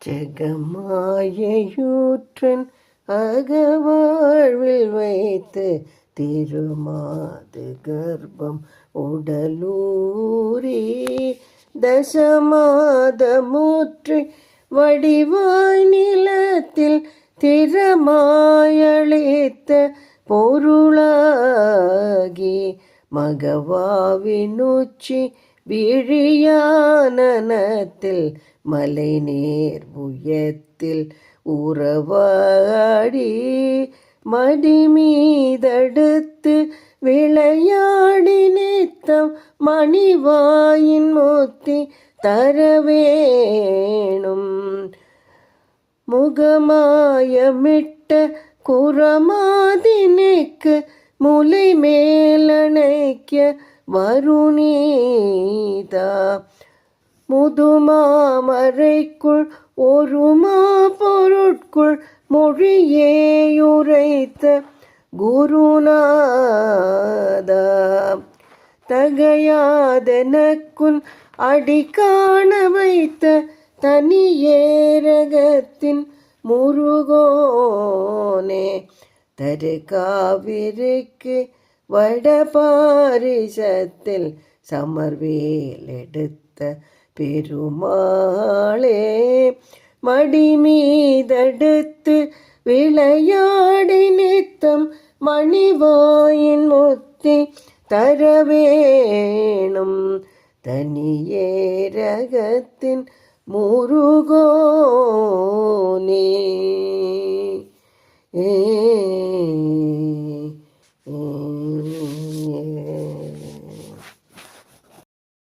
ஜெகமாயூற்றன் அகவாழ்வில் வைத்து திருமாது கர்ப்பம் உடலூரி தசமாதமுற்றி வடிவாய் நிலத்தில் திறமாயளித்த பொருளாகி மகவாவினுச்சி விழியானனத்தில் மலை நேர் புயத்தில் உறவாடி மடிமீதடுத்து விளையாடி நித்தம் மணிவாயின் மொத்தி தரவேணும் முகமாயமிட்ட குரமாதினுக்கு முலை மேலணைக்க வருணீதா முதுமாமரைக்குள் ஒருமா பொருட்குள் மொழியேயுரைத்த குருநாதா தகையாதெனக்குன் அடிக்காண வைத்த தனியேரகத்தின் முருகோனே தருகாவிற்கு வடபாரிசத்தில் சமர்வேல் எடுத்த பெருமாளே மடிமீதடுத்து விளையாடி நித்தம் மணிவாயின் முத்தி தரவேணும் தனியேரகத்தின் முருகோனே.